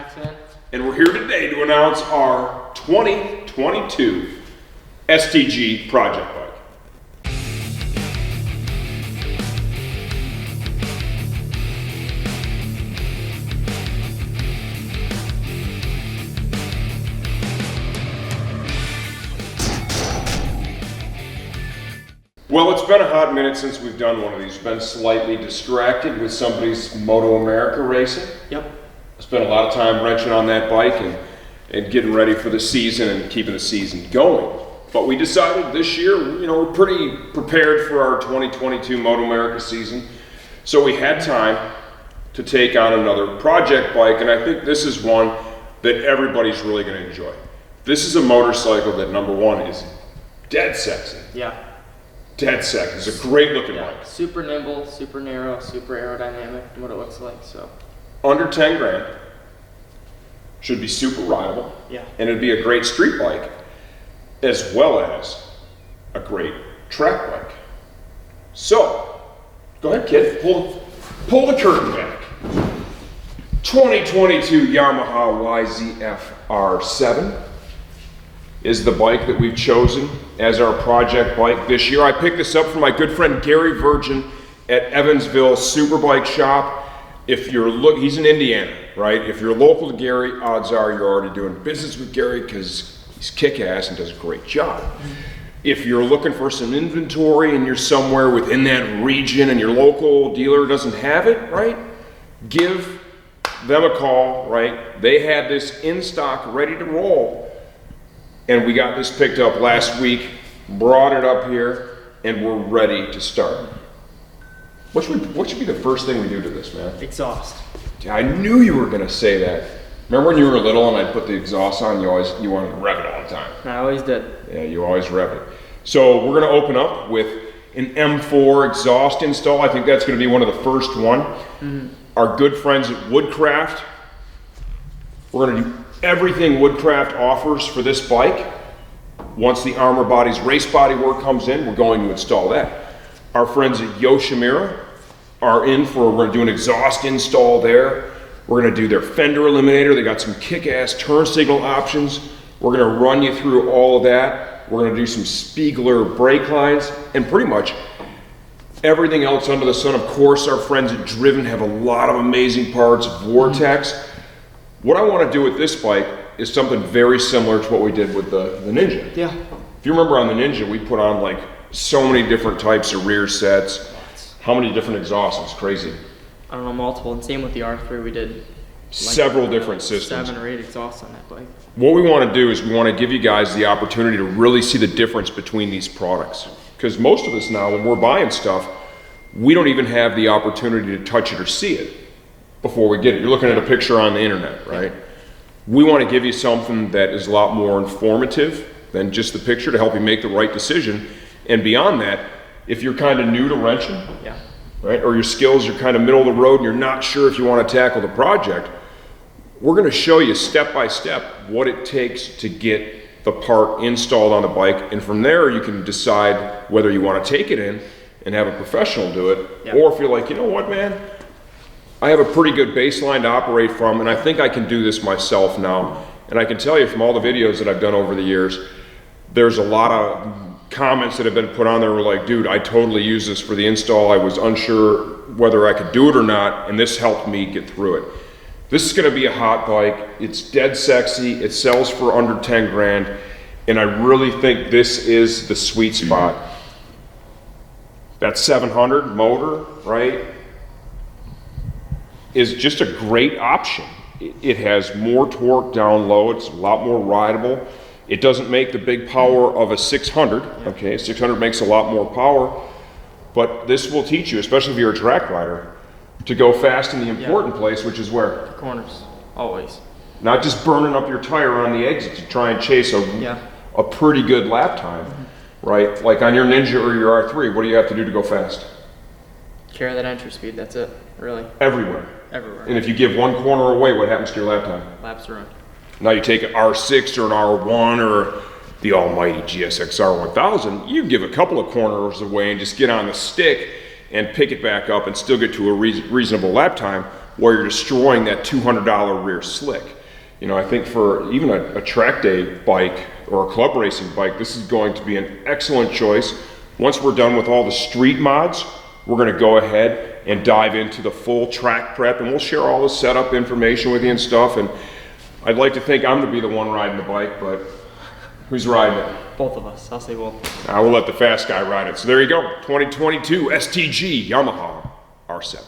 Max, man. And we're here today to announce our 2022 STG Project Bike. Well, it's been a hot minute since we've done one of these. Been slightly distracted with somebody's Moto America racing. Yep. Spent a lot of time wrenching on that bike and getting ready for the season and keeping the season going. But we decided this year, we're pretty prepared for our 2022 Moto America season. So we had time to take on another project bike, and I think this is one that everybody's really going to enjoy. This is a motorcycle that, number one, is dead sexy. Yeah. Dead sexy. It's a great looking bike. Super nimble, super narrow, super aerodynamic, what it looks like, so. Under 10 grand. Should be super rideable. Yeah. And it'd be a great street bike, as well as a great track bike. So, go ahead, kid. Pull the curtain back. 2022 Yamaha YZF-R7 is the bike that we've chosen as our project bike this year. I picked this up from my good friend Gary Virgin at Evansville Superbike Shop. If you're he's in Indiana, right? If you're local to Gary, odds are you're already doing business with Gary because he's kick-ass and does a great job. If you're looking for some inventory and you're somewhere within that region and your local dealer doesn't have it, right? Give them a call, right? They had this in stock, ready to roll. And we got this picked up last week, brought it up here, and we're ready to start. What should be the first thing we do to this, man? Exhaust. I knew you were gonna say that. Remember when you were little and I'd put the exhaust on, you wanted to rev it all the time. I always did. Yeah, you always rev it. So we're gonna open up with an M4 exhaust install. I think that's gonna be one of the first one. Mm-hmm. Our good friends at Woodcraft, we're gonna do everything Woodcraft offers for this bike. Once the Armor Body's race body work comes in, we're going to install that. Our friends at Yoshimura are we're gonna do an exhaust install there. We're gonna do their fender eliminator. They got some kick-ass turn signal options. We're gonna run you through all of that. We're gonna do some Spiegler brake lines and pretty much everything else under the sun. Of course, our friends at Driven have a lot of amazing parts, Vortex. What I want to do with this bike is something very similar to what we did with the Ninja. Yeah. If you remember on the Ninja, we put on like so many different types of rear sets. How many different exhausts? It's crazy. I don't know, multiple. And same with the R3, we did several different systems. 7 or 8 exhausts on that bike. What we want to do is we want to give you guys the opportunity to really see the difference between these products. Because most of us now, when we're buying stuff, we don't even have the opportunity to touch it or see it before we get it. You're looking at a picture on the internet, right? We want to give you something that is a lot more informative than just the picture to help you make the right decision. And beyond that, if you're kind of new to wrenching, yeah, right, or your skills are kind of middle of the road and you're not sure if you want to tackle the project, we're going to show you step by step what it takes to get the part installed on the bike. And from there, you can decide whether you want to take it in and have a professional do it, yeah, or if you're like, you know what, man, I have a pretty good baseline to operate from, and I think I can do this myself now. And I can tell you from all the videos that I've done over the years, there's a lot of comments that have been put on there were like, dude, I totally use this for the install. I was unsure whether I could do it or not, and this helped me get through it. This is gonna be a hot bike. It's dead sexy. It sells for under 10 grand, and I really think this is the sweet spot. That 700 motor, right, is just a great option. It has more torque down low. It's a lot more rideable. It doesn't make the big power of a 600, okay? 600 makes a lot more power, but this will teach you, especially if you're a track rider, to go fast in the important place, which is where? The corners, always. Not just burning up your tire on the exit to try and chase a pretty good lap time, right? Like on your Ninja or your R3, what do you have to do to go fast? Carry that entry speed, that's it, really. Everywhere. Everywhere. And if you give one corner away, what happens to your lap time? Laps run. Now you take an R6 or an R1 or the almighty GSX-R 1000, you give a couple of corners away and just get on the stick and pick it back up and still get to a reasonable lap time. while you're destroying that $200 rear slick. You know, I think for even a track day bike or a club racing bike, this is going to be an excellent choice. Once we're done with all the street mods, we're gonna go ahead and dive into the full track prep, and we'll share all the setup information with you and stuff. And I'd like to think I'm gonna be the one riding the bike, but who's riding it? Both of us. I'll say both. I will let the fast guy ride it. So there you go, 2022 STG Yamaha R7.